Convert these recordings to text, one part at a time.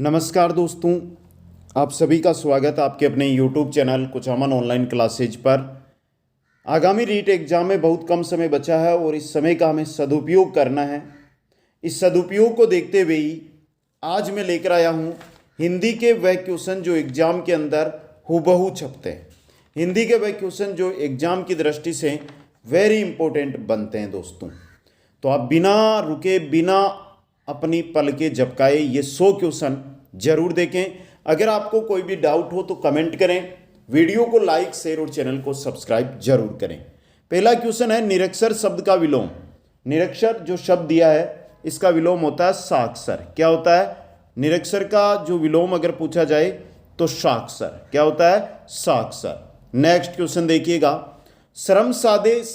नमस्कार दोस्तों, आप सभी का स्वागत है आपके अपने YouTube channel Kuchaman online classes पर। आगामी रीट एग्जाम में बहुत कम समय बचा है और इस समय का हमें सदुपयोग करना है। इस सदुपयोग को देखते हुए ही आज मैं लेकर आया हूँ हिंदी के वह क्वेश्चन जो एग्जाम के अंदर हूबहू छपते हैं। हिंदी के वह क्वेश्चन जो एग्जाम की दृष्टि से वेरी इंपॉर्टेंट बनते हैं दोस्तों। तो आप बिना रुके बिना अपनी पलकें झपकाए ये 100 क्वेश्चन जरूर देखें। अगर आपको कोई भी डाउट हो तो कमेंट करें, वीडियो को लाइक शेयर और चैनल को सब्सक्राइब जरूर करें। पहला क्वेश्चन है निरक्षर शब्द का विलोम। निरक्षर जो शब्द दिया है इसका विलोम होता है साक्षर। क्या होता है? निरक्षर का जो विलोम अगर पूछा जाए तो साक्षर। क्या होता है? साक्षर। नेक्स्ट क्वेश्चन देखिएगा, श्रम सादेश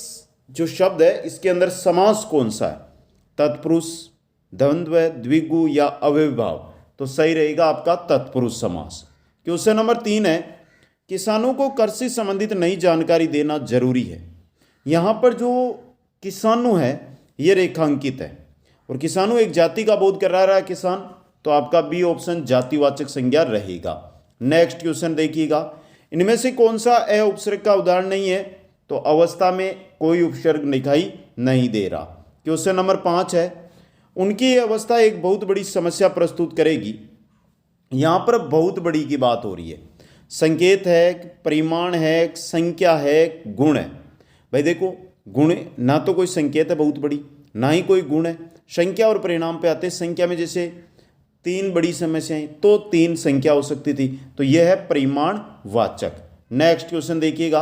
जो शब्द है इसके अंदर समास कौन सा है? तत्पुरुष, द्वंद्व, द्विगु या अव्ययभाव? तो सही रहेगा आपका तत्पुरुष समास। क्वेश्चन नंबर 3 है, किसानों को कृषि से संबंधित नई जानकारी देना जरूरी है। यहाँ पर जो किसानों है ये रेखांकित है और किसानों एक जाति का बोध कर रहा है किसान, तो आपका बी ऑप्शन जातिवाचक संज्ञा रहेगा। नेक्स्ट क्वेश्चन देखिएगा, इनमें से कौन सा अ उपसर्ग का उदाहरण नहीं है? तो अवस्था में कोई उपसर्ग दिखाई नहीं दे रहा। क्वेश्चन नंबर 5 है, उनकी ये अवस्था एक बहुत बड़ी समस्या प्रस्तुत करेगी। यहाँ पर बहुत बड़ी की बात हो रही है। संकेत है, परिमाण है, संख्या है, गुण है। भाई देखो, गुण ना तो कोई संकेत है बहुत बड़ी, ना ही कोई गुण है। संख्या और परिणाम पे आते। संख्या में जैसे 3 बड़ी समस्याएं तो 3 संख्या हो सकती थी, तो यह है परिमाण वाचक। नेक्स्ट क्वेश्चन देखिएगा,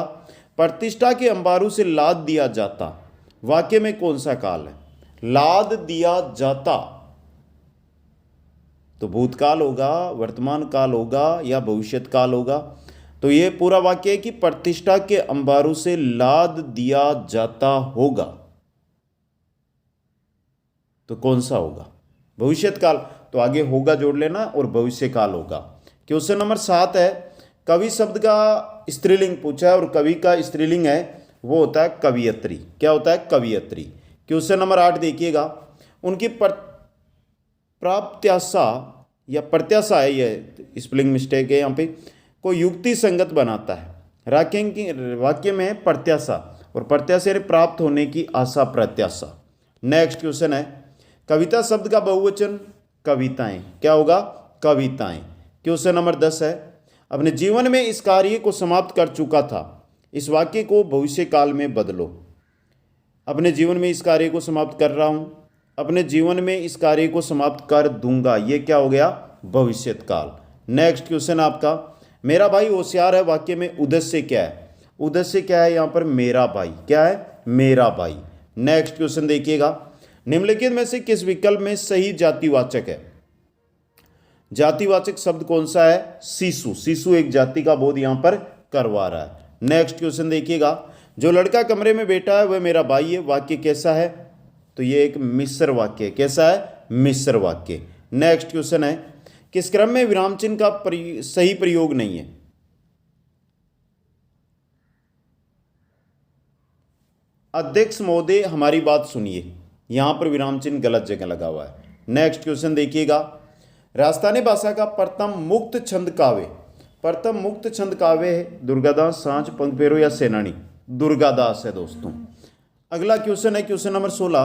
प्रतिष्ठा के अंबारू से लाद दिया जाता वाक्य में कौन सा काल है? लाद दिया जाता तो भूतकाल होगा, वर्तमान काल होगा या भविष्यत काल होगा? तो यह पूरा वाक्य है कि प्रतिष्ठा के अंबारू से लाद दिया जाता होगा, तो कौन सा होगा? भविष्यत काल। तो आगे होगा जोड़ लेना और भविष्य काल होगा। क्वेश्चन नंबर 7 है, कवि शब्द का स्त्रीलिंग पूछा है और कवि का स्त्रीलिंग है वो होता है कवियत्री। क्या होता है? कवियत्री। क्वेश्चन नंबर 8 देखिएगा, उनकी प्राप्त्याशा या प्रत्याशा है, ये स्पेलिंग मिस्टेक है यहाँ पे, को युक्ति संगत बनाता है। वाक्य में प्रत्याशा और प्रत्याशा प्राप्त होने की आशा, प्रत्याशा। नेक्स्ट क्वेश्चन है, कविता शब्द का बहुवचन कविताएं। क्या होगा? कविताएं। क्वेश्चन नंबर 10 है, अपने जीवन में इस कार्य को समाप्त कर चुका था, इस वाक्य को भविष्य काल में बदलो। अपने जीवन में इस कार्य को समाप्त कर रहा हूं, अपने जीवन में इस कार्य को समाप्त कर दूंगा, ये क्या हो गया? भविष्यत काल। नेक्स्ट क्वेश्चन आपका, मेरा भाई होशियार है वाक्य में उद्देश्य क्या है? उद्देश्य क्या है यहाँ पर? मेरा भाई। क्या है? मेरा भाई। नेक्स्ट क्वेश्चन देखिएगा, निम्नलिखित में से किस विकल्प में सही जातिवाचक है? जातिवाचक शब्द कौन सा है? शिशु। शिशु एक जाति का बोध यहां पर करवा रहा है। नेक्स्ट क्वेश्चन देखिएगा, जो लड़का कमरे में बैठा है वह मेरा भाई है, वाक्य कैसा है? तो ये एक मिश्र वाक्य है। कैसा है? मिश्र वाक्य। नेक्स्ट क्वेश्चन है, किस क्रम में विराम चिन्ह का सही प्रयोग नहीं है? अध्यक्ष महोदय हमारी बात सुनिए, यहां पर विराम चिन्ह गलत जगह लगा हुआ है। नेक्स्ट क्वेश्चन देखिएगा, राजस्थानी भाषा का प्रथम मुक्त छंद काव्य। प्रथम मुक्त छंद काव्य है दुर्गादास, सांझ, पंखपेरो या सेनानी? दुर्गादास है दोस्तों। अगला क्वेश्चन है क्वेश्चन नंबर 16,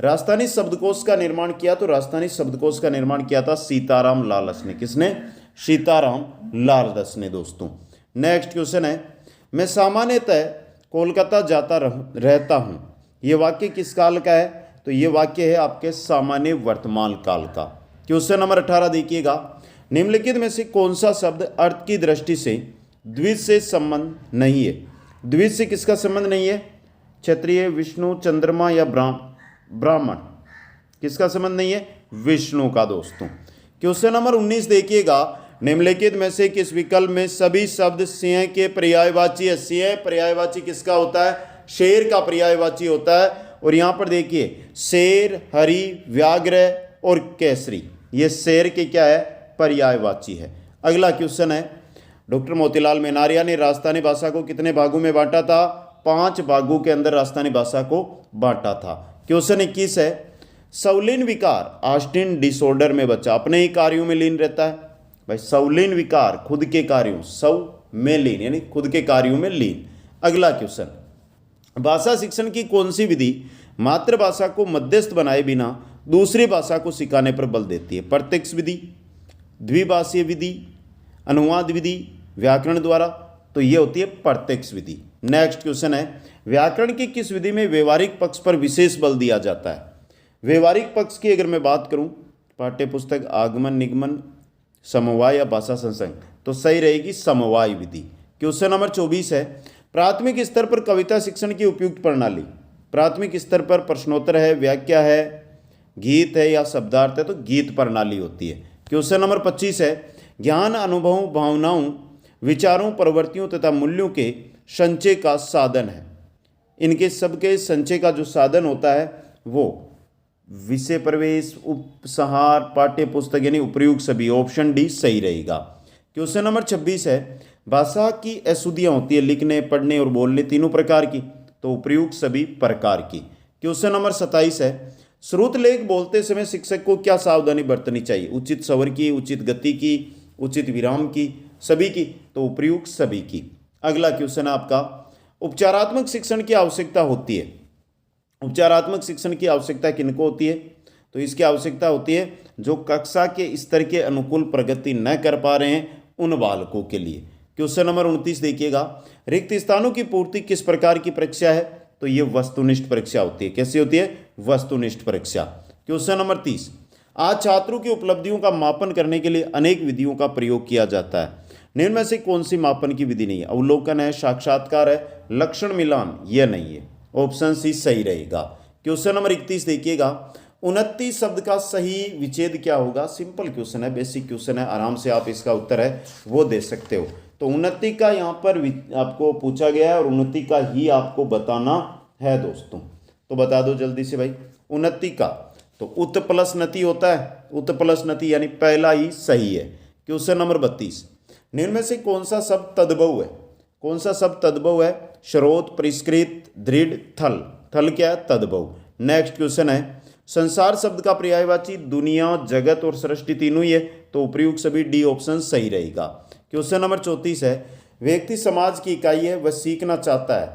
राजस्थानी शब्दकोश का निर्माण किया। तो राजस्थानी शब्दकोश का निर्माण किया था सीताराम लालस ने। किसने? सीताराम लालस ने दोस्तों। नेक्स्ट क्वेश्चन है, मैं सामान्यतः कोलकाता जाता रहता हूं, यह वाक्य किस काल का है? तो यह वाक्य है आपके सामान्य वर्तमान काल का। क्वेश्चन नंबर 18 देखिएगा, निम्नलिखित में से कौन सा शब्द अर्थ की दृष्टि से द्विज से संबंध नहीं है? द्विज से किसका संबंध नहीं है? क्षत्रिय, विष्णु, चंद्रमा या ब्राह्मण? किसका संबंध नहीं है? विष्णु का दोस्तों। क्वेश्चन नंबर 19 देखिएगा, निम्नलिखित में से किस विकल्प में सभी शब्द सिंह के पर्यायवाची है? सिंह पर्यायवाची किसका होता है? शेर का पर्यायवाची होता है। और यहां पर देखिए, शेर, हरि, व्याघ्र और केसरी, ये शेर के क्या है? पर्यायवाची है। अगला क्वेश्चन है, डॉक्टर मोतीलाल मेनारिया ने राजस्थानी भाषा को कितने भागों में बांटा था? 5 भागों के अंदर राजस्थानी भाषा को बांटा था। क्वेश्चन 21 है, सवलीन विकार ऑस्टिन डिसऑर्डर में बच्चा अपने ही कार्यों में लीन रहता है। भाई सवलीन विकार खुद के कार्यों, सव में लीन यानी खुद के कार्यों में लीन। अगला क्वेश्चन, भाषा शिक्षण की कौन सी विधि मातृभाषा को मध्यस्थ बनाए बिना दूसरी भाषा को सिखाने पर बल देती है? प्रत्यक्ष विधि, द्विभाषीय विधि, अनुवाद विधि, व्याकरण द्वारा। तो ये होती है प्रत्यक्ष विधि। नेक्स्ट क्वेश्चन है, व्याकरण की किस विधि में व्यवहारिक पक्ष पर विशेष बल दिया जाता है? व्यवहारिक पक्ष की अगर मैं बात करूं, पाठ्य पुस्तक, आगमन, निगमन, समवाय या भाषा संसर्ग, तो सही रहेगी समवाय विधि। क्वेश्चन नंबर 24 है, प्राथमिक स्तर पर कविता शिक्षण की उपयुक्त प्रणाली। प्राथमिक स्तर पर प्रश्नोत्तर है, व्याख्या है, गीत है या शब्दार्थ है, तो गीत प्रणाली होती है। क्वेश्चन नंबर 25 है, ज्ञान, अनुभव, भावनाओं, विचारों, प्रवृत्तियों तथा मूल्यों के संचय का साधन है। इनके सबके संचय का जो साधन होता है वो विषय प्रवेश, उपसंहार, पाठ्य पुस्तक यानी उपर्युक्त सभी। ऑप्शन डी सही रहेगा। क्वेश्चन नंबर 26 है, भाषा की अशुद्धियाँ होती है लिखने, पढ़ने और बोलने तीनों प्रकार की, तो उपर्युक्त सभी प्रकार की। क्वेश्चन नंबर 27 है, श्रुत लेख बोलते समय शिक्षक को क्या सावधानी बरतनी चाहिए? उचित स्वर की, उचित गति की, उचित विराम की, सभी की, तो उपर्युक्त सभी की। अगला क्वेश्चन है आपका, उपचारात्मक शिक्षण की आवश्यकता होती है। उपचारात्मक शिक्षण की आवश्यकता किनको होती है? तो इसकी आवश्यकता होती है जो कक्षा के स्तर के अनुकूल प्रगति न कर पा रहे हैं उन बालकों के लिए। क्वेश्चन नंबर 29 देखिएगा, रिक्त स्थानों की पूर्ति किस प्रकार की परीक्षा है? तो ये वस्तुनिष्ठ परीक्षा होती है। कैसी होती है? वस्तुनिष्ठ परीक्षा। क्वेश्चन नंबर 30, आज छात्रों की उपलब्धियों का मापन करने के लिए अनेक विधियों का प्रयोग किया जाता है। निम्न में से कौन सी मापन की विधि नहीं है? अवलोकन है, साक्षात्कार है, लक्षण मिलान, यह नहीं है। ऑप्शन सी सही रहेगा। क्वेश्चन नंबर 31 देखिएगा, उन्नति शब्द का सही विच्छेद क्या होगा? सिंपल क्वेश्चन है, बेसिक क्वेश्चन है, आराम से आप इसका उत्तर है वो दे सकते हो। तो उन्नति का यहाँ पर आपको पूछा गया है और उन्नति का ही आपको बताना है दोस्तों। तो बता दो जल्दी से भाई। उन्नति का तो उत प्लस नति होता है, उत प्लस नति यानी पहला ही सही है। क्वेश्चन नंबर 32, निम्न में से कौन सा शब्द तद्भव है? कौन सा शब्द तद्भव है? स्रोत, परिष्कृत, दृढ़, थल। थल क्या है? तद्भव। नेक्स्ट क्वेश्चन है, संसार शब्द का पर्यायवाची दुनिया, जगत और सृष्टि तीनों ही है, तो उपर्युक्त सभी डी ऑप्शन सही रहेगा। क्वेश्चन नंबर 34 है, व्यक्ति समाज की इकाई है, वह सीखना चाहता है,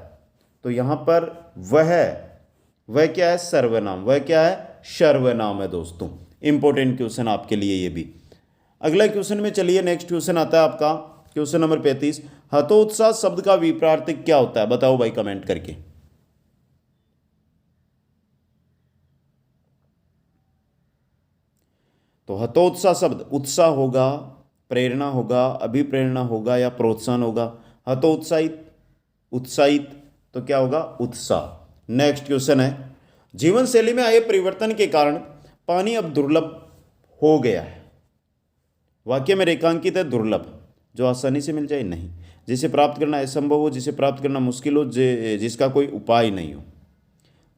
तो यहाँ पर वह क्या है? सर्वनाम। वह क्या है? सर्वनाम है दोस्तों। इंपॉर्टेंट क्वेश्चन आपके लिए ये भी। अगला क्वेश्चन में चलिए, नेक्स्ट क्वेश्चन आता है आपका क्वेश्चन नंबर 35, हतोत्साह शब्द का विपरीत क्या होता है? बताओ भाई कमेंट करके। तो हतोत्साह शब्द उत्साह होगा, प्रेरणा होगा, अभिप्रेरणा होगा या प्रोत्साहन होगा? हतोत्साहित, उत्साहित, तो क्या होगा? उत्साह। नेक्स्ट क्वेश्चन है, जीवन शैली में आए परिवर्तन के कारण पानी अब दुर्लभ हो गया है। वाक्य में रेखांकित है दुर्लभ, जो आसानी से मिल जाए नहीं, जिसे प्राप्त करना असंभव हो, जिसे प्राप्त करना मुश्किल हो, जिसका कोई उपाय नहीं हो।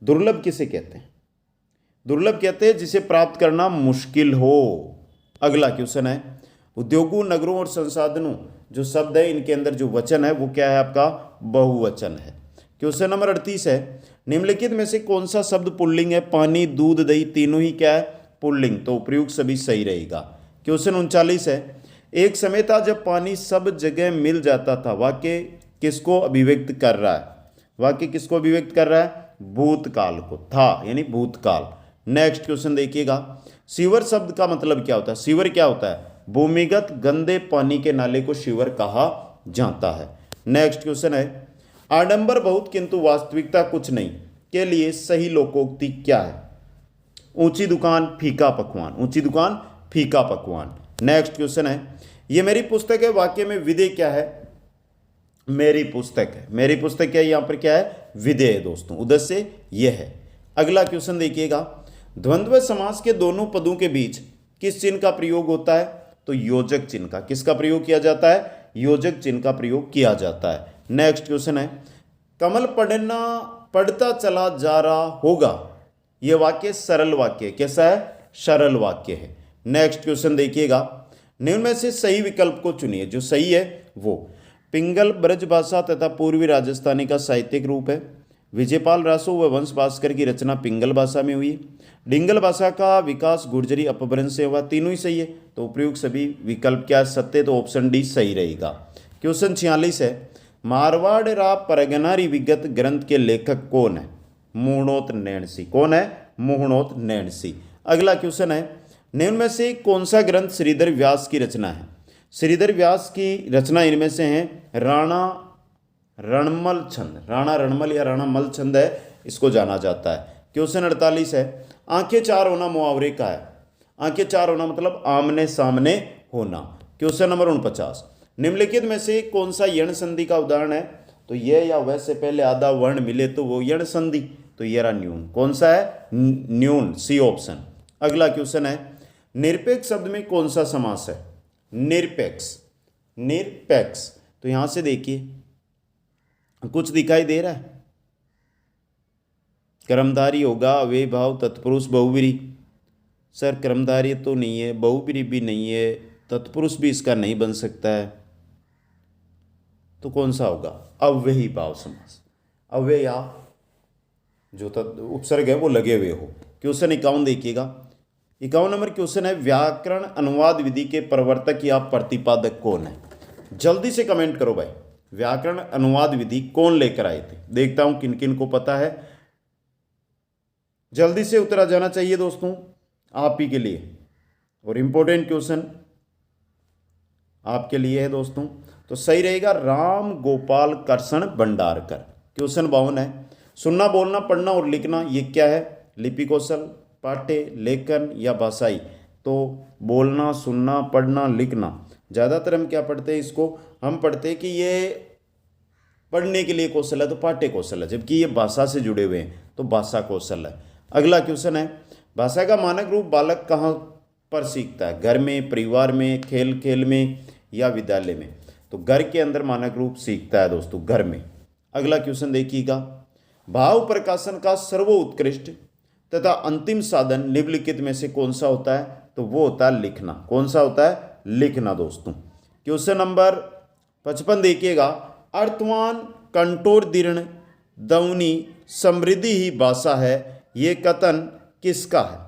दुर्लभ किसे कहते हैं? दुर्लभ कहते हैं जिसे प्राप्त करना मुश्किल हो। अगला क्वेश्चन है, उद्योगों, नगरों और संसाधनों जो शब्द है इनके अंदर जो वचन है वो क्या है? आपका बहुवचन है। क्वेश्चन नंबर 38 है, निम्नलिखित में से कौन सा शब्द पुल्लिंग है? पानी, दूध, दही तीनों ही क्या है? पुल्लिंग, तो उपर्युक्त सभी सही रहेगा। क्वेश्चन 39 है, एक समय था जब पानी सब जगह मिल जाता था। वाक्य किसको अभिव्यक्त कर रहा है? वाक्य किसको अभिव्यक्त कर रहा है? भूतकाल को। था यानी भूतकाल। नेक्स्ट क्वेश्चन देखिएगा, सीवर शब्द का मतलब क्या होता है? सीवर क्या होता है? भूमिगत गंदे पानी के नाले को सीवर कहा जाता है। नेक्स्ट क्वेश्चन है, आडंबर बहुत किंतु वास्तविकता कुछ नहीं के लिए सही लोकोक्ति क्या है? ऊंची दुकान, फीका पकवान। ऊंची दुकान, फीका पकवान। नेक्स्ट क्वेश्चन है, ये मेरी पुस्तक है, वाक्य में विधेय क्या है? मेरी पुस्तक है। मेरी पुस्तक क्या है? यहाँ पर क्या है? विधेय है दोस्तों, उद्देश्य यह है। अगला क्वेश्चन देखिएगा, द्वंद्व समास के दोनों पदों के बीच किस चिन्ह का प्रयोग होता है? तो योजक चिन्ह का। किसका प्रयोग किया जाता है? योजक चिन्ह का प्रयोग किया जाता है। नेक्स्ट क्वेश्चन है, कमल पढ़ता चला जा रहा होगा। यह वाक्य सरल वाक्य है। कैसा है? सरल वाक्य है। नेक्स्ट क्वेश्चन देखिएगा, निम्न में से सही विकल्प को चुनिए। जो सही है वो पिंगल ब्रजभाषा तथा पूर्वी राजस्थानी का साहित्यिक रूप है। विजयपाल रासो व वंश भास्कर की रचना पिंगल भाषा में हुई। डिंगल भाषा का विकास गुर्जरी अपभ्रंश से हुआ, तीनों ही सही है। तो उपयुक्त सभी विकल्प क्या सत्य, तो ऑप्शन डी सही रहेगा। क्वेश्चन 46 है, मारवाड़ रा परगनारी विगत ग्रंथ के लेखक कौन है? मुहणोत नैणसी। कौन है? मुहणोत नैणसी। अगला क्वेश्चन है, निम्न में से कौन सा ग्रंथ श्रीधर व्यास की रचना है? श्रीधर व्यास की रचना इनमें से है राणा रणमल छंद। राणा रणमल या राणा मल छंद है, इसको जाना जाता है। क्वेश्चन 48 है, आंखें चार होना मुहावरे का है? आंखें चार होना मतलब आमने सामने होना। क्वेश्चन नंबर 49, निम्नलिखित में से कौन सा यण संधि का उदाहरण है? तो ये या वह से पहले आधा वर्ण मिले तो वो यण संधि। तो ये रहा न्यून। कौन सा है? न्यून, सी ऑप्शन। अगला क्वेश्चन है, निरपेक्ष शब्द में कौन सा समास है? निरपेक्ष। निरपेक्ष, तो यहां से देखिए कुछ दिखाई दे रहा है? कर्मधारी होगा, अव्ययी भाव, तत्पुरुष, बहुव्रीहि। सर कर्मधारी तो नहीं है, बहुव्रीहि भी नहीं है, तत्पुरुष भी इसका नहीं बन सकता है, तो कौन सा होगा? अव्ययी भाव समास। अव्यय या जो उपसर्ग है वो लगे हुए हो। क्वेश्चन 51 देखिएगा। 51 नंबर क्वेश्चन है, व्याकरण अनुवाद विधि के प्रवर्तक या प्रतिपादक कौन है? जल्दी से कमेंट करो भाई, व्याकरण अनुवाद विधि कौन लेकर आए थे? देखता हूं किन किन को पता है। जल्दी से उत्तर आ जाना चाहिए दोस्तों आप ही के लिए, और इंपॉर्टेंट क्वेश्चन आपके लिए है दोस्तों। तो सही रहेगा राम गोपाल कृष्ण भंडारकर। क्वेश्चन 52 है, सुनना बोलना पढ़ना और लिखना ये क्या है? लिपि कौशल, पाठ्य, लेखन या भाषाई? तो बोलना, सुनना, पढ़ना, लिखना। ज़्यादातर हम क्या पढ़ते हैं इसको? हम पढ़ते हैं कि ये पढ़ने के लिए कौशल है तो पाठ्य कौशल है, जबकि ये भाषा से जुड़े हुए हैं तो भाषा कौशल है। अगला क्वेश्चन है, भाषा का मानक रूप बालक कहाँ पर सीखता है? घर में, परिवार में, खेल खेल में या विद्यालय में? तो घर के अंदर मानक रूप सीखता है दोस्तों, घर में। अगला क्वेश्चन देखिएगा, भाव प्रकाशन का सर्वोत्कृष्ट तथा अंतिम साधन निम्नलिखित में से कौन सा होता है? तो वो होता है लिखना। कौन सा होता है? लिखना दोस्तों। क्वेश्चन नंबर 55 देखिएगा, अर्थवान, कंठोर, दीर्ण, दौनी, समृद्धि ही भाषा है, ये कथन किसका है?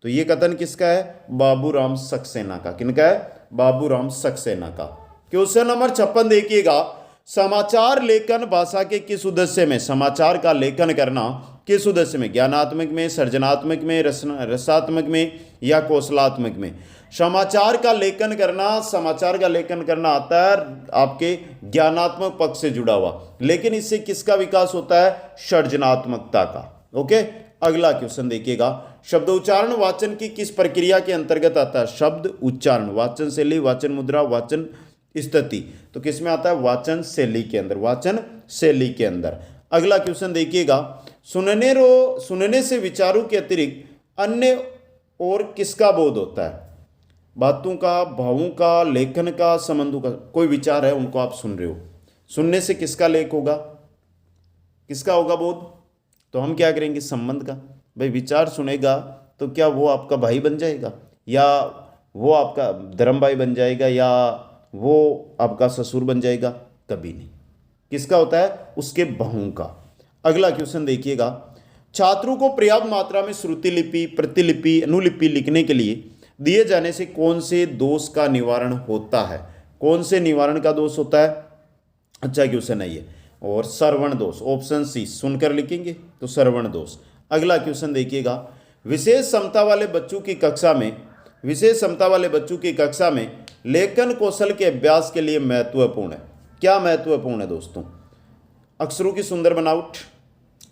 तो ये कथन किसका है? बाबूराम सक्सेना का। किनका है? बाबूराम सक्सेना का। क्वेश्चन नंबर 56 देखिएगा, समाचार लेखन भाषा के किस उद्देश्य में? समाचार का लेखन करना किस उद्देश्य में? ज्ञानात्मक में, सृजनात्मक में, रसात्मक में या कौशलात्मक में? समाचार का लेखन करना, समाचार का लेखन करना आता है आपके ज्ञानात्मक पक्ष से जुड़ा हुआ, लेकिन इससे किसका विकास होता है? सृजनात्मकता का। ओके, अगला क्वेश्चन देखिएगा, शब्द उच्चारण वाचन की किस प्रक्रिया के अंतर्गत आता है? शब्द उच्चारण, वाचन शैली, वाचन मुद्रा, वाचन स्थिति। तो किस में आता है? वाचन शैली के अंदर। वाचन शैली के अंदर। अगला क्वेश्चन देखिएगा, सुनने से विचारों के अतिरिक्त अन्य और किसका बोध होता है? बातों का, भावों का, लेखन का, संबंधों का। कोई विचार है उनको आप सुन रहे हो, सुनने से किसका लेख होगा? किसका होगा बोध? तो हम क्या करेंगे? संबंध का। भाई विचार सुनेगा तो क्या वो आपका भाई बन जाएगा, या वो आपका धर्म भाई बन जाएगा, या वो आपका ससुर बन जाएगा? कभी नहीं। किसका होता है? उसके भावों का। अगला क्वेश्चन देखिएगा, छात्रों को पर्याप्त मात्रा में श्रुति लिपि, प्रतिलिपि, अनुलिपि लिखने के लिए दिए जाने से कौन से दोष का निवारण होता है? कौन से निवारण का दोष होता है? अच्छा क्वेश्चन है ये। और श्रवण दोष, ऑप्शन सी, सुनकर लिखेंगे तो श्रवण दोष। अगला क्वेश्चन देखिएगा, विशेष क्षमता वाले बच्चों की कक्षा में, विशेष क्षमता वाले बच्चों की कक्षा में लेखन कौशल के अभ्यास के लिए महत्वपूर्ण है। क्या महत्वपूर्ण है दोस्तों? अक्षरों की सुंदर बनावट,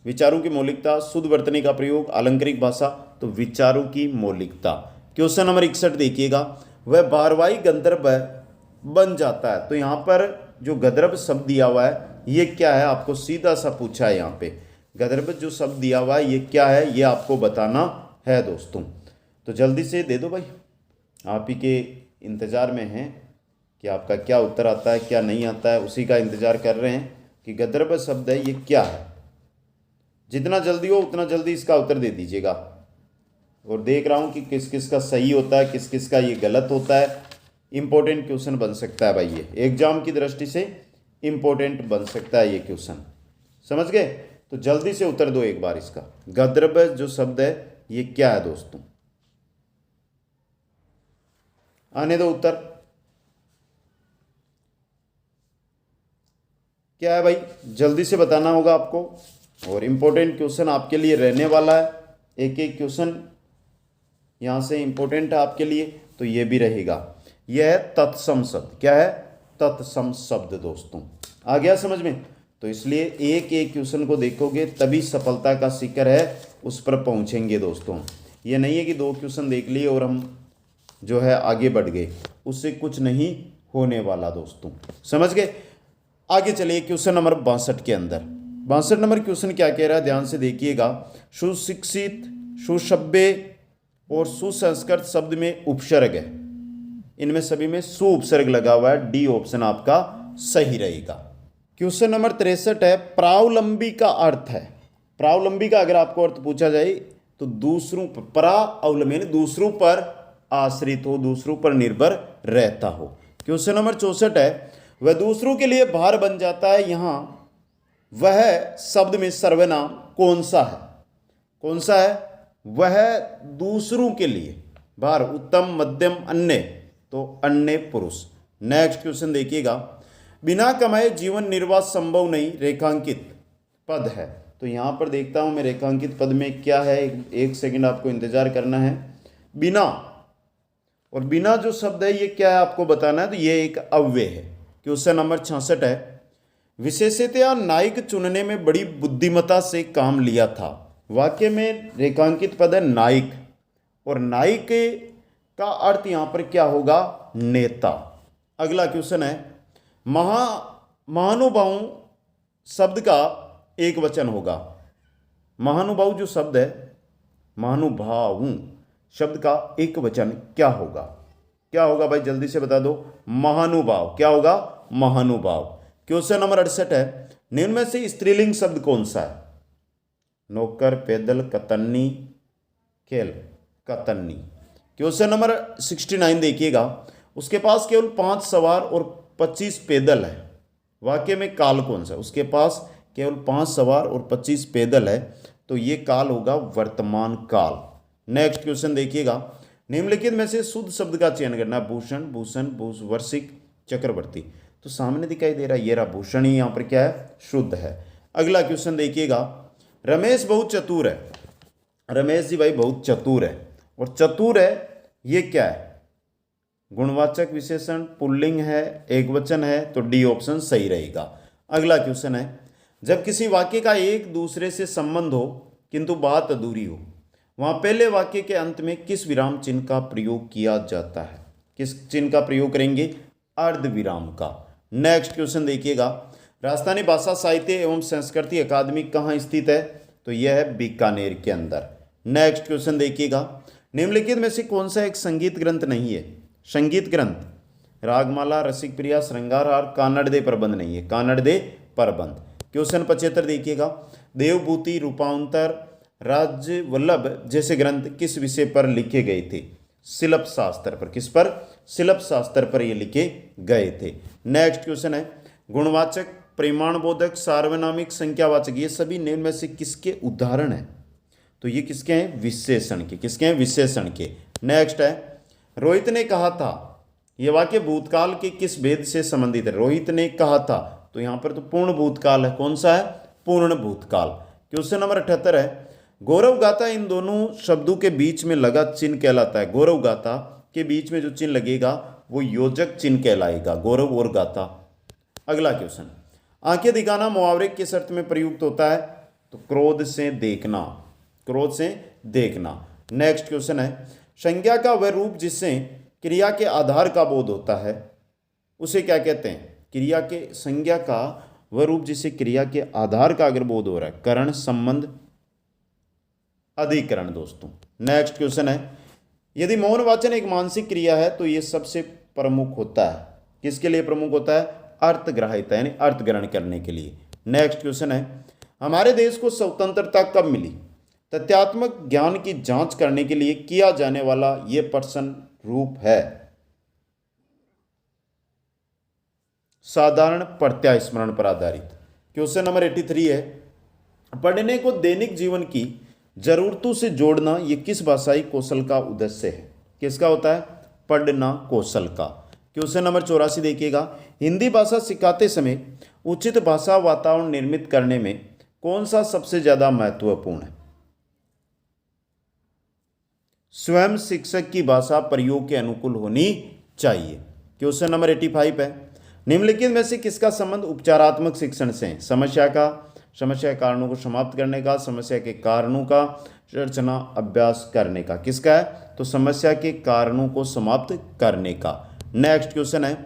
विचारों की मौलिकता, शुद्ध वर्तनी का प्रयोग, आलंकारिक भाषा। तो विचारों की मौलिकता। क्वेश्चन नंबर 61 देखिएगा, वह भारवाही गंधर्व बन जाता है। तो यहाँ पर जो गंधर्व शब्द दिया हुआ है ये क्या है? आपको सीधा सा पूछा है यहाँ पे, गंधर्व जो शब्द दिया हुआ है ये क्या है, ये आपको बताना है दोस्तों। तो जल्दी से दे दो भाई, आप ही के इंतज़ार में हैं कि आपका क्या उत्तर आता है क्या नहीं आता है, उसी का इंतज़ार कर रहे हैं कि गंधर्व शब्द है ये क्या है। जितना जल्दी हो उतना जल्दी इसका उत्तर दे दीजिएगा। और देख रहा हूँ कि किस किस का सही होता है, किस किस का ये गलत होता है। इंपॉर्टेंट क्वेश्चन बन सकता है भाई, ये एग्जाम की दृष्टि से इंपॉर्टेंट बन सकता है ये क्वेश्चन। समझ गए? तो जल्दी से उत्तर दो एक बार इसका। गंधर्व जो शब्द है ये क्या है दोस्तों? आने दो उत्तर। क्या है भाई, जल्दी से बताना होगा आपको। और इंपॉर्टेंट क्वेश्चन आपके लिए रहने वाला है, एक एक क्वेश्चन यहाँ से इंपॉर्टेंट है आपके लिए, तो ये भी रहेगा। यह है तत्सम शब्द। क्या है? तत्सम शब्द दोस्तों। आ गया समझ में? तो इसलिए एक एक क्वेश्चन को देखोगे तभी सफलता का शिखर है उस पर पहुंचेंगे दोस्तों। ये नहीं है कि 2 क्वेश्चन देख लिए और हम जो है आगे बढ़ गए, उससे कुछ नहीं होने वाला दोस्तों। समझ गए? आगे चलिए क्वेश्चन नंबर 62 के अंदर। 62 नंबर क्वेश्चन क्या कह रहा है, ध्यान से देखिएगा। सुशिक्षित, सुसभ्य और सुसंस्कृत शब्द में उपसर्ग है, इनमें सभी में सु उपसर्ग लगा हुआ है। डी ऑप्शन आपका सही रहेगा। क्वेश्चन नंबर 63 है, प्रावलंबी का अर्थ है। प्रावलंबी का अगर आपको अर्थ पूछा जाए तो दूसरों पर, प्रावलंबी दूसरों पर आश्रित हो, दूसरों पर निर्भर रहता हो। क्वेश्चन नंबर 64 है, वह दूसरों के लिए भार बन जाता है, यहां वह शब्द में सर्वनाम कौन सा है? कौन सा है? वह दूसरों के लिए भार, उत्तम, मध्यम, अन्य, तो अन्य पुरुष। नेक्स्ट क्वेश्चन देखिएगा, बिना कमाए जीवन निर्वाह संभव नहीं, रेखांकित पद है। तो यहां पर देखता हूं मैं रेखांकित पद में क्या है, एक सेकंड आपको इंतजार करना है। बिना, और बिना जो शब्द है ये क्या है आपको बताना है, तो ये एक अव्यय है। क्वेश्चन नंबर 66 है, विशेषतया नायक चुनने में बड़ी बुद्धिमत्ता से काम लिया था। वाक्य में रेखांकित पद है नायक, और नायक का अर्थ यहां पर क्या होगा? नेता। अगला क्वेश्चन है, महानुभाव शब्द का एक वचन होगा। महानुभाव जो शब्द है, महानुभाव शब्द का एक वचन क्या होगा? क्या होगा भाई, जल्दी से बता दो। महानुभाव। क्या होगा? महानुभाव। क्वेश्चन नंबर 68 है, निम्न में से स्त्रीलिंग शब्द कौन सा है? नौकर, पैदल, कतन्नी, खेल, कतन्नी। क्वेश्चन नंबर 69 देखिएगा, उसके पास केवल 5 सवार और 25 पैदल है। वाक्य में काल कौन सा? उसके पास केवल 5 सवार और 25 पैदल है, तो ये काल होगा वर्तमान काल। नेक्स्ट क्वेश्चन देखिएगा, निम्नलिखित में से शुद्ध शब्द का चयन करना। भूषण, भूषण, भूषवर्षिक, चक्रवर्ती। तो सामने दिखाई दे रहा है ये रहा भूषण ही, यहां पर क्या है? शुद्ध है। अगला क्वेश्चन देखिएगा, रमेश बहुत चतुर है। रमेश जी भाई बहुत चतुर है, और चतुर है ये क्या है? गुणवाचक विशेषण, पुल्लिंग है, एक वचन है, तो डी ऑप्शन सही रहेगा। अगला क्वेश्चन है, जब किसी वाक्य का एक दूसरे से संबंध हो किंतु बात अधूरी हो, वहां पहले वाक्य के अंत में किस विराम चिन्ह का प्रयोग किया जाता है? किस चिन्ह का प्रयोग करेंगे? अर्ध विराम का। नेक्स्ट क्वेश्चन देखिएगा, राजस्थानी भाषा साहित्य एवं संस्कृति अकादमी कहाँ स्थित है? तो यह है बीकानेर के अंदर। नेक्स्ट क्वेश्चन देखिएगा, निम्नलिखित में से कौन सा एक संगीत ग्रंथ नहीं है? संगीत ग्रंथ, रागमाला, रसिक प्रिया, श्रृंगारहार, कानड़दे प्रबंध नहीं है, कानड़दे प्रबंध। क्वेश्चन 75 देखिएगा, देवभूति, रूपांतर, राज्य वल्लभ जैसे ग्रंथ किस विषय पर लिखे गए थे? शिल्प शास्त्र पर। किस पर? शिल्प शास्त्र पर ये लिखे गए थे। नेक्स्ट क्वेश्चन है, गुणवाचक, परिमाणबोधक, सार्वनामिक, संख्यावाचक, ये सभी निम्न में से किसके उदाहरण हैं? तो ये किसके हैं? विशेषण के। किसके हैं? विशेषण के। नेक्स्ट है, रोहित ने कहा था, यह वाक्य भूतकाल के किस भेद से संबंधित है? रोहित ने कहा था, तो यहां पर तो पूर्ण भूतकाल है। कौन सा है? पूर्ण भूतकाल। क्वेश्चन नंबर 78 है, गौरव गाथा इन दोनों शब्दों के बीच में लगा चिन्ह कहलाता है। गौरव गाथा के बीच में जो चिन्ह लगेगा वो योजक चिन्ह कहलाएगा, गौरव और गाथा। अगला क्वेश्चन, आंखें दिखाना मुहावरे किस अर्थ में प्रयुक्त होता है? तो क्रोध से देखना, क्रोध से देखना। नेक्स्ट क्वेश्चन है, संज्ञा का वह रूप जिससे क्रिया के आधार का बोध होता है उसे क्या कहते हैं? क्रिया के, संज्ञा का वह रूप जिससे क्रिया के आधार का अगर बोध हो रहा है, करण, संबंध, अधिकरण दोस्तों। नेक्स्ट क्वेश्चन है, यदि मौन वाचन एक मानसिक क्रिया है तो यह सबसे प्रमुख होता है। किसके लिए प्रमुख होता है? अर्थग्राह्यता यानी अर्थ ग्रहण करने के लिए। नेक्स्ट क्वेश्चन है, हमारे देश को स्वतंत्रता कब मिली? तथ्यात्मक ज्ञान की जांच करने के लिए किया जाने वाला यह प्रश्न रूप है साधारण प्रत्याय स्मरण पर आधारित। क्वेश्चन नंबर 83 है, पढ़ने को दैनिक जीवन की जरूरतों से जोड़ना ये किस भाषाई कौशल का उद्देश्य है? किसका होता है? पढ़ना कौशल का। क्वेश्चन नंबर 84 देखिएगा, हिंदी भाषा सिखाते समय उचित भाषा वातावरण निर्मित करने में कौन सा सबसे ज्यादा महत्वपूर्ण है? स्वयं शिक्षक की भाषा प्रयोग के अनुकूल होनी चाहिए। क्वेश्चन नंबर 85 है, निम्नलिखित में से किसका संबंध उपचारात्मक शिक्षण से है? समस्या के कारणों को समाप्त करने का, समस्या के कारणों का रचना अभ्यास करने का। किसका है? तो समस्या के कारणों को समाप्त करने का। नेक्स्ट क्वेश्चन है,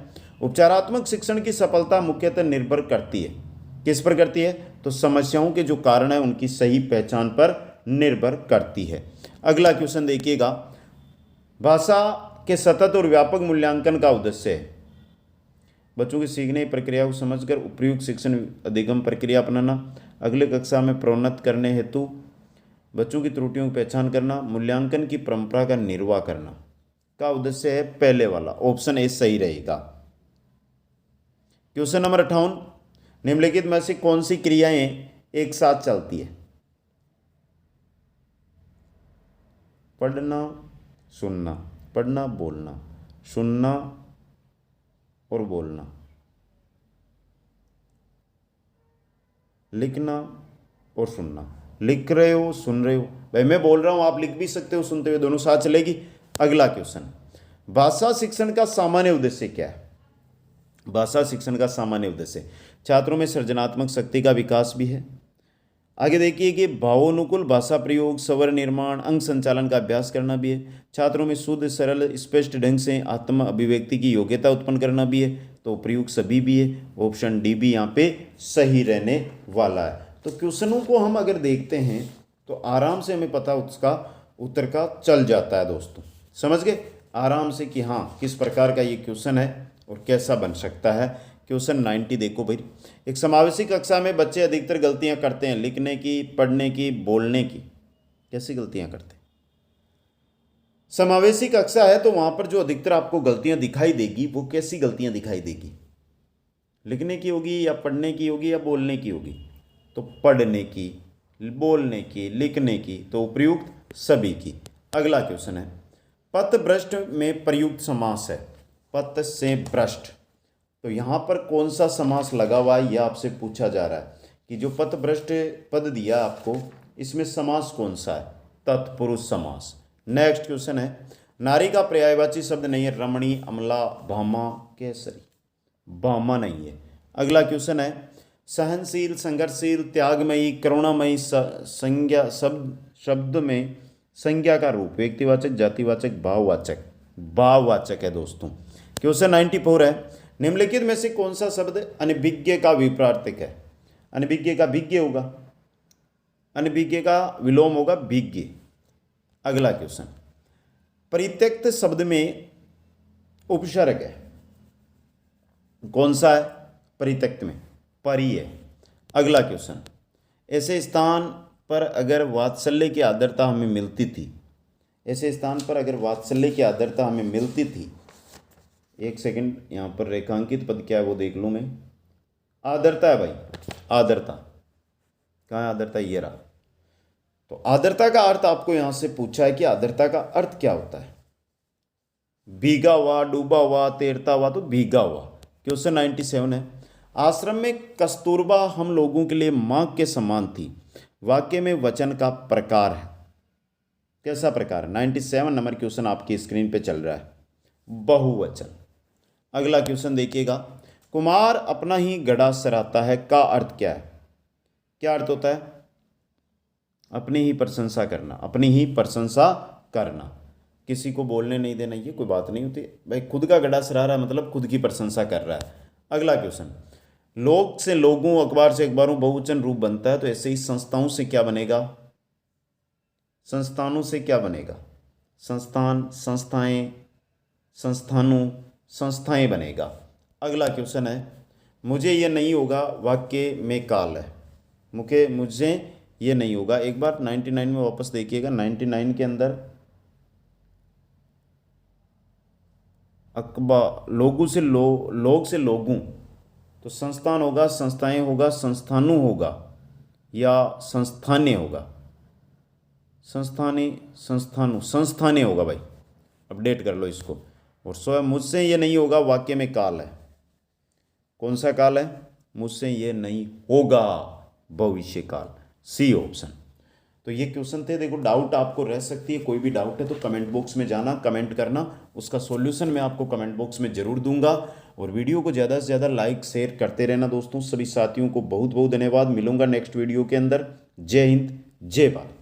उपचारात्मक शिक्षण की सफलता मुख्यतः निर्भर करती है, किस पर करती है? तो समस्याओं के जो कारण है उनकी सही पहचान पर निर्भर करती है। अगला क्वेश्चन देखिएगा, भाषा के सतत और व्यापक मूल्यांकन का उद्देश्य है बच्चों की सीखने की प्रक्रिया को समझकर उपयुक्त शिक्षण अधिगम प्रक्रिया अपनाना, अगले कक्षा में प्रोन्नत करने हेतु बच्चों की त्रुटियों की पहचान करना, मूल्यांकन की परंपरा का निर्वाह करना का उद्देश्य है पहले वाला, ऑप्शन ए सही रहेगा। क्वेश्चन नंबर 58, निम्नलिखित में से कौन सी क्रियाएं एक साथ चलती है? पढ़ना सुनना, पढ़ना बोलना, सुनना और बोलना, लिखना और सुनना। लिख रहे हो, सुन रहे हो, भाई मैं बोल रहा हूं, आप लिख भी सकते हो सुनते हुए, दोनों साथ चलेगी। अगला क्वेश्चन, भाषा शिक्षण का सामान्य उद्देश्य क्या है? भाषा शिक्षण का सामान्य उद्देश्य छात्रों में सृजनात्मक शक्ति का विकास भी है। आगे देखिए कि भावोनुकूल भाषा प्रयोग, स्वर निर्माण, अंग संचालन का अभ्यास करना भी है। छात्रों में शुद्ध, सरल, स्पष्ट ढंग से आत्म अभिव्यक्ति की योग्यता उत्पन्न करना भी है। तो प्रयोग सभी भी है, ऑप्शन डी भी यहाँ पे सही रहने वाला है। तो क्वेश्चनों को हम अगर देखते हैं तो आराम से हमें पता उसका उत्तर का चल जाता है दोस्तों, समझ गए आराम से कि हाँ किस प्रकार का ये क्वेश्चन है और कैसा बन सकता है। क्वेश्चन 90 देखो भाई, एक समावेशी कक्षा में बच्चे अधिकतर गलतियां करते हैं, लिखने की, पढ़ने की, बोलने की। कैसी गलतियां करते हैं? समावेशी कक्षा है तो वहां पर जो अधिकतर आपको गलतियां दिखाई देगी वो कैसी गलतियां दिखाई देगी? लिखने की होगी या पढ़ने की होगी या बोलने की होगी? तो पढ़ने की, बोलने की, लिखने की, तो उपयुक्त सभी की। अगला क्वेश्चन है, पथभ्रष्ट में प्रयुक्त समास है, पथ से भ्रष्ट, तो यहाँ पर कौन सा समास लगा हुआ है यह आपसे पूछा जा रहा है कि जो पथभ्रष्ट पद दिया आपको इसमें समास कौन सा है? तत्पुरुष समास। नेक्स्ट क्वेश्चन है, नारी का पर्यायवाची शब्द नहीं है, रमणी, अमला, भामा, केसरी। भामा नहीं है। अगला क्वेश्चन है, सहनशील, संघर्षशील, त्यागमयी, करुणामयी संज्ञा शब्द में संज्ञा का रूप व्यक्तिवाचक, जातिवाचक, भाववाचक। भाववाचक है दोस्तों। क्वेश्चन 94 है, निम्नलिखित में से कौन सा शब्द अनभिज्ञ का विपरीतक है? अनभिज्ञ का भिज्ञ होगा, अनभिज्ञ का विलोम होगा भिज्ञ। अगला क्वेश्चन, परित्यक्त शब्द में उपसर्ग है, कौन सा है? परित्यक्त में परि है। अगला क्वेश्चन, ऐसे स्थान पर अगर वात्सल्य की आर्द्रता हमें मिलती थी, ऐसे स्थान पर अगर वात्सल्य की आर्द्रता हमें मिलती थी, एक सेकंड, यहाँ पर रेखांकित पद क्या है वो देख लूँ मैं। आर्द्रता है भाई, आर्द्रता कहाँ है? आर्द्रता ये रहा। तो आर्द्रता का अर्थ आपको यहाँ से पूछा है कि आर्द्रता का अर्थ क्या होता है? भीगा हुआ, डूबा हुआ, तैरता हुआ, तो भीगा हुआ। क्वेश्चन 97 है, आश्रम में कस्तूरबा हम लोगों के लिए माँ के समान थी, वाक्य में वचन का प्रकार है, कैसा प्रकार है? 97 नंबर क्वेश्चन आपकी स्क्रीन पे चल रहा है, बहुवचन। अगला क्वेश्चन देखिएगा, कुमार अपना ही गड़ा सराहता है का अर्थ क्या है? क्या अर्थ होता है? अपनी ही प्रशंसा करना, अपनी ही प्रशंसा करना, किसी को बोलने नहीं देना, ये कोई बात नहीं होती भाई, खुद का गड़ा सराह रहा है मतलब खुद की प्रशंसा कर रहा है। अगला क्वेश्चन, लोग से लोगों, अखबार से अखबारों बहुवचन रूप बनता है, तो ऐसे ही संस्थाओं से क्या बनेगा? संस्थानों से क्या बनेगा? संस्थान, संस्थाएं, संस्थानों, संस्थाएं बनेगा। अगला क्वेश्चन है, मुझे ये नहीं होगा वाक्य में काल है, मुझे ये नहीं होगा। एक बार 99 में वापस देखिएगा, 99 के अंदर अखबार, लोगों से लोग से लोगों, तो संस्थान होगा, संस्थाएं होगा, संस्थानों होगा या संस्थान्य होगा? संस्थाने होगा भाई, अपडेट कर लो इसको। और स्वयं मुझसे ये नहीं होगा, वाक्य में काल है। कौन सा काल है? मुझसे ये नहीं होगा, भविष्य काल, सी ऑप्शन। तो ये क्वेश्चन थे। देखो डाउट आपको रह सकती है, कोई भी डाउट है तो कमेंट बॉक्स में जाना, कमेंट करना, उसका सॉल्यूशन मैं आपको कमेंट बॉक्स में जरूर दूंगा। और वीडियो को ज़्यादा से ज़्यादा लाइक शेयर करते रहना दोस्तों। सभी साथियों को बहुत बहुत धन्यवाद। मिलूंगा नेक्स्ट वीडियो के अंदर। जय हिंद, जय भारत।